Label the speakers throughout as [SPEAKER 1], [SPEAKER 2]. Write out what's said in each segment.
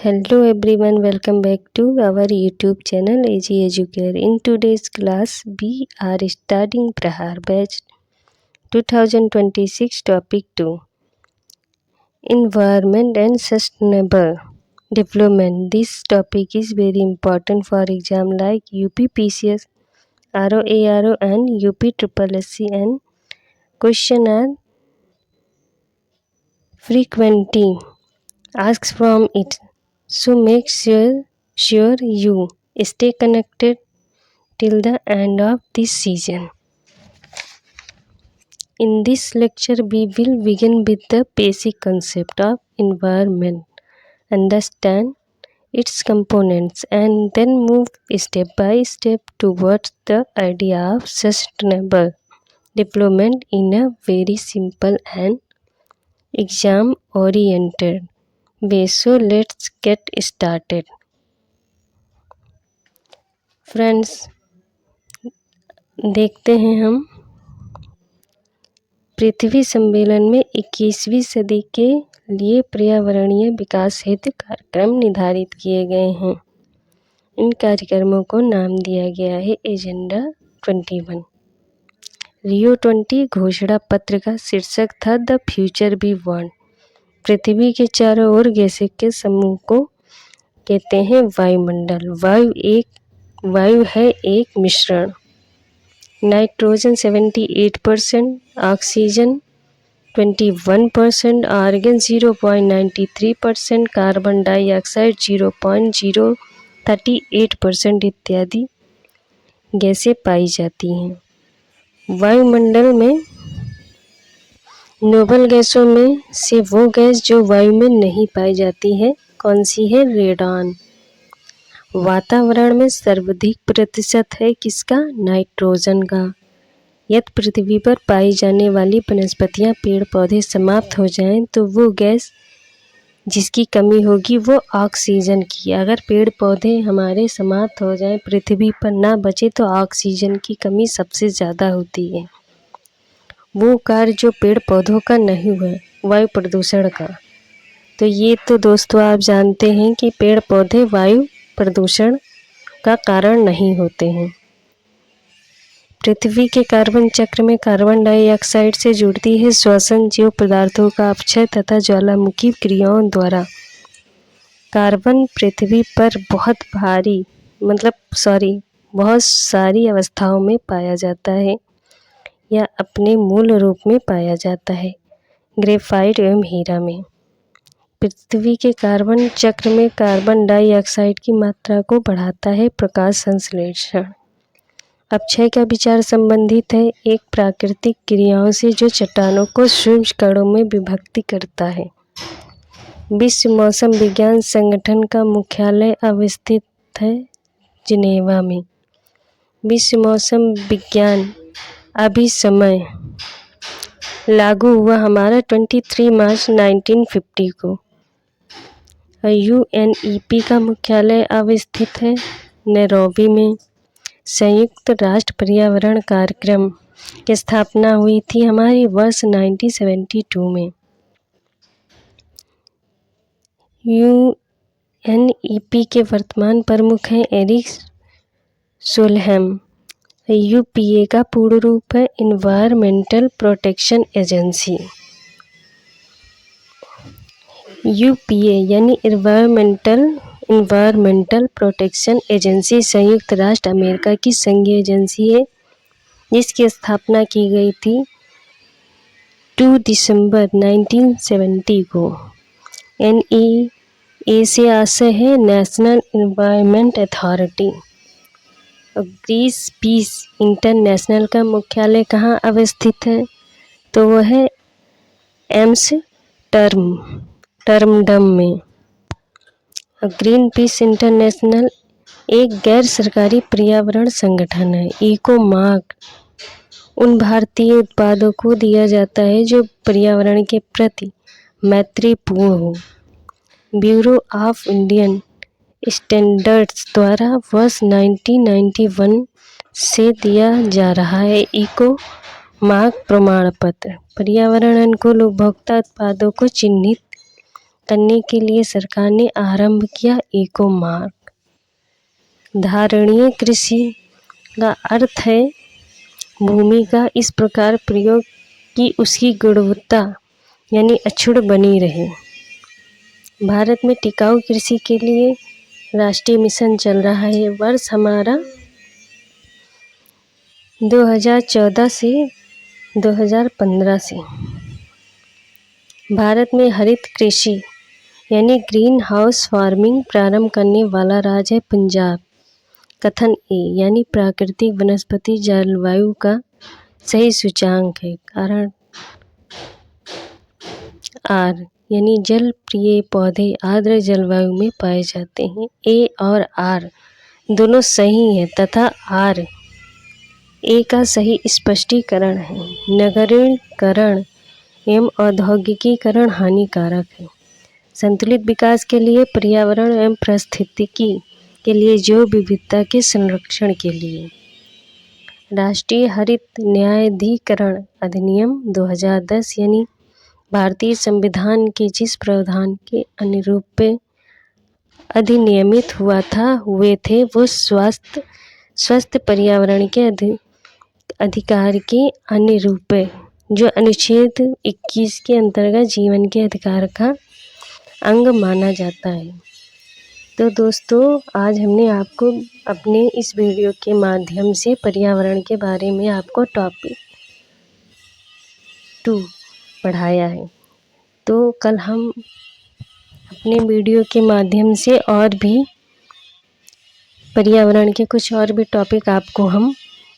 [SPEAKER 1] Hello everyone, welcome back to our YouTube channel AG Educare. In today's class, we are studying Prahar Batch 2026 Topic 2 Environment and Sustainable Development. This topic is very important for exam like UPPCS, ROARO and UPSSC, and question are frequently asked from it. So make sure you stay connected till the end of this season. In this lecture, we will begin with the basic concept of environment, understand its components, and then move step by step towards the idea of sustainable development in a very simple and exam oriented way. So let's get started. Friends, देखते हैं हम पृथ्वी सम्मेलन में 21वीं सदी के लिए पर्यावरणीय विकास हेतु कार्यक्रम निर्धारित किए गए हैं। इन कार्यक्रमों को नाम दिया गया है एजेंडा 21। रियो 20 घोषणा पत्र का शीर्षक था द फ्यूचर वी वांट। पृथ्वी के चारों ओर गैसें के समूह को कहते हैं वायुमंडल। वायु है एक मिश्रण। Nitrogen 78%, oxygen 21%, argon 0.93%, carbon dioxide 0.038% इत्यादि गैसें पाई जाती हैं। वायुमंडल में नोबल गैसों में से वो गैस जो वायु में नहीं पाई जाती है कौन सी है? रेडॉन। वातावरण में सर्वाधिक प्रतिशत है किसका? नाइट्रोजन का। यदि पृथ्वी पर पाई जाने वाली वनस्पतियां पेड़ पौधे समाप्त हो जाएं तो वो गैस जिसकी कमी होगी वो ऑक्सीजन की। अगर पेड़ पौधे हमारे समाप्त हो जाएं, पृथ्वी पर ना बचे तो ऑक्सीजन की कमी सबसे ज़्यादा होती है। वो कार्य जो पेड़ पौधों का नहीं हुआ, वायु प्रदूषण का। तो ये तो दोस्तों आप जानते हैं कि पेड़ पौधे वायु प्रदूषण का कारण नहीं होते हैं। पृथ्वी के कार्बन चक्र में कार्बन डाइऑक्साइड से जुड़ती है श्वसन जीव पदार्थों का अपक्षय तथा ज्वालामुखी क्रियाओं द्वारा। कार्बन पृथ्वी पर बहुत सारी अवस्थाओं में पाया जाता है या अपने मूल रूप में पाया जाता है ग्रेफाइट एवं हीरा में। पृथ्वी के कार्बन चक्र में कार्बन डाइऑक्साइड की मात्रा को बढ़ाता है प्रकाश संश्लेषण। अपक्षय का विचार संबंधित है एक प्राकृतिक क्रियाओं से जो चट्टानों को सूक्ष्म कणों में विभक्त करता है। विश्व मौसम विज्ञान संगठन का मुख्यालय अवस्थित है जिनेवा में। विश्व मौसम विज्ञान अभिसमय लागू हुआ हमारा 23 मार्च 1950 को। UNEP का मुख्यालय अवस्थित है नैरोबी में। संयुक्त राष्ट्र पर्यावरण कार्यक्रम की स्थापना हुई थी हमारी वर्ष 1972 में। UNEP के वर्तमान प्रमुख हैं एरिक सोलहेम। UPA का पूर्ण रूप है इन्वायरमेंटल प्रोटेक्शन एजेंसी। UPA यानी इन्वायरमेंटल प्रोटेक्शन एजेंसी संयुक्त राष्ट्र अमेरिका की संघीय एजेंसी है जिसकी स्थापना की गई थी 2 दिसंबर 1970 को। NEA से आशय है national environment authority. Greenpeace international का मुख्यालय कहाँ अवस्थित है? तो वह है एम्स्टर्डम में। ग्रीन पीस इंटरनेशनल एक गैर सरकारी पर्यावरण संगठन है। इको मार्क उन भारतीय उत्पादों को दिया जाता है जो पर्यावरण के प्रति मैत्रीपूर्ण हो। ब्यूरो ऑफ इंडियन स्टैंडर्ड्स द्वारा वर्ष 1991 से दिया जा रहा है इको मार्क प्रमाण पत्र। पर्यावरण अनुकूल उपभोक्ता उत्पादों को चिन्हित करने के लिए सरकार ने आरंभ किया इको मार्क। धारणीय कृषि का अर्थ है भूमि का इस प्रकार प्रयोग कि उसकी गुणवत्ता यानी अक्षुण्ण बनी रहे। भारत में टिकाऊ कृषि के लिए राष्ट्रीय मिशन चल रहा है। वर्ष हमारा 2014 से 2015 से। भारत में हरित कृषि यानी ग्रीन हाउस फार्मिंग प्रारंभ करने वाला राज्य है पंजाब। कथन ए यानी प्राकृतिक वनस्पति जलवायु का सही सूचकांक है। कारण आर यानी जल प्रिय पौधे आर्द्र जलवायु में पाए जाते हैं। ए और आर दोनों सही हैं तथा आर ए का सही स्पष्टीकरण है। नगरीकरण एवं औद्योगिकीकरण हानिकारक है। संतुलित विकास के लिए पर्यावरण एवं पारिस्थितिकी के लिए जैव विविधता के संरक्षण के लिए राष्ट्रीय हरित न्यायाधिकरण अधिनियम 2010 यानी भारतीय संविधान के जिस प्रावधान के अनुरूप अधिनियमित हुए थे वो स्वस्थ पर्यावरण के अधिकार के अनुरूप जो अनुच्छेद 21 के अंतर्गत जीवन के अधिकार का अंग माना जाता है। तो दोस्तों आज हमने आपको अपने इस वीडियो के माध्यम से पर्यावरण के बारे में आपको टॉपिक 2 पढ़ाया है। तो कल हम अपने वीडियो के माध्यम से और भी पर्यावरण के कुछ और भी टॉपिक आपको हम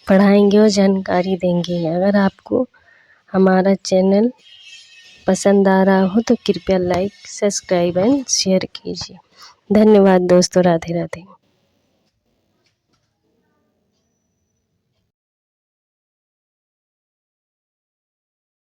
[SPEAKER 1] पढ़ाएंगे और जानकारी देंगे। अगर आपको हमारा चैनल पसंद आ रहा हो तो कृपया लाइक, सब्सक्राइब एंड शेयर कीजिए। धन्यवाद दोस्तों। राधे राधे।